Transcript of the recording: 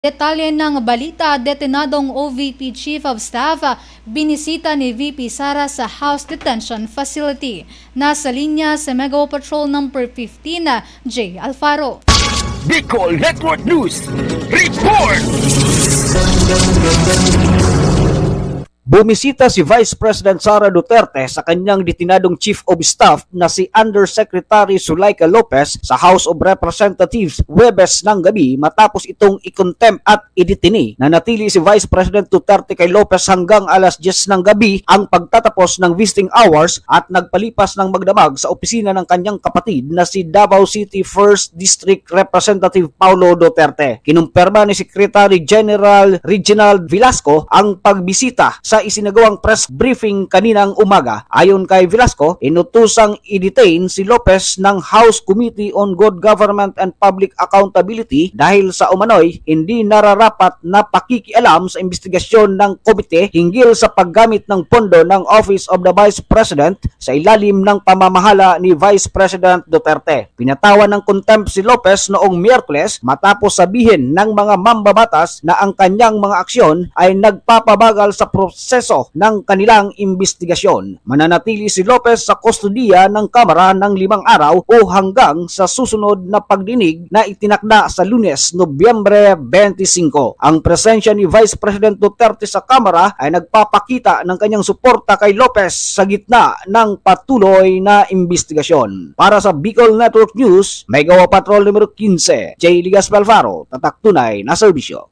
Detalye ng balita, detenadong OVP Chief of Staff binisita ni VP Sara sa House Detention Facility. Nasa linya sa Mega Patrol No. 15, J. Alfaro. Bicol Network News Report! Bumisita si Vice President Sara Duterte sa kanyang detinadong Chief of Staff na si Undersecretary Zuleika Lopez sa House of Representatives Huwebes ng gabi matapos itong i-contempt at idetini. Nanatili si Vice President Duterte kay Lopez hanggang alas 10 ng gabi ang pagtatapos ng visiting hours at nagpalipas ng magdamag sa opisina ng kanyang kapatid na si Davao City 1st District Representative Paulo Duterte. Kinumpirma ni Secretary General Reginald Velasco ang pagbisita sa isinagawang press briefing kaninang umaga. Ayon kay Velasco, inutusang i-detain si Lopez ng House Committee on Good Government and Public Accountability dahil sa umano'y hindi nararapat na pakikialam sa investigasyon ng komite hinggil sa paggamit ng pondo ng Office of the Vice President sa ilalim ng pamamahala ni Vice President Duterte. Pinatawan ng contempt si Lopez noong Miyerkules matapos sabihin ng mga mambabatas na ang kanyang mga aksyon ay nagpapabagal sa proseso ng kanilang investigasyon. Mananatili si Lopez sa kustodiya ng Kamara ng 5 araw o hanggang sa susunod na pagdinig na itinakda sa Lunes, Nobyembre 25. Ang presensya ni Vice President Duterte sa Kamara ay nagpapakita ng kanyang suporta kay Lopez sa gitna ng patuloy na investigasyon. Para sa Bicol Network News, Mega Patrol numero 15, J. Ligas Alfaro, tatak tunay na serbisyo.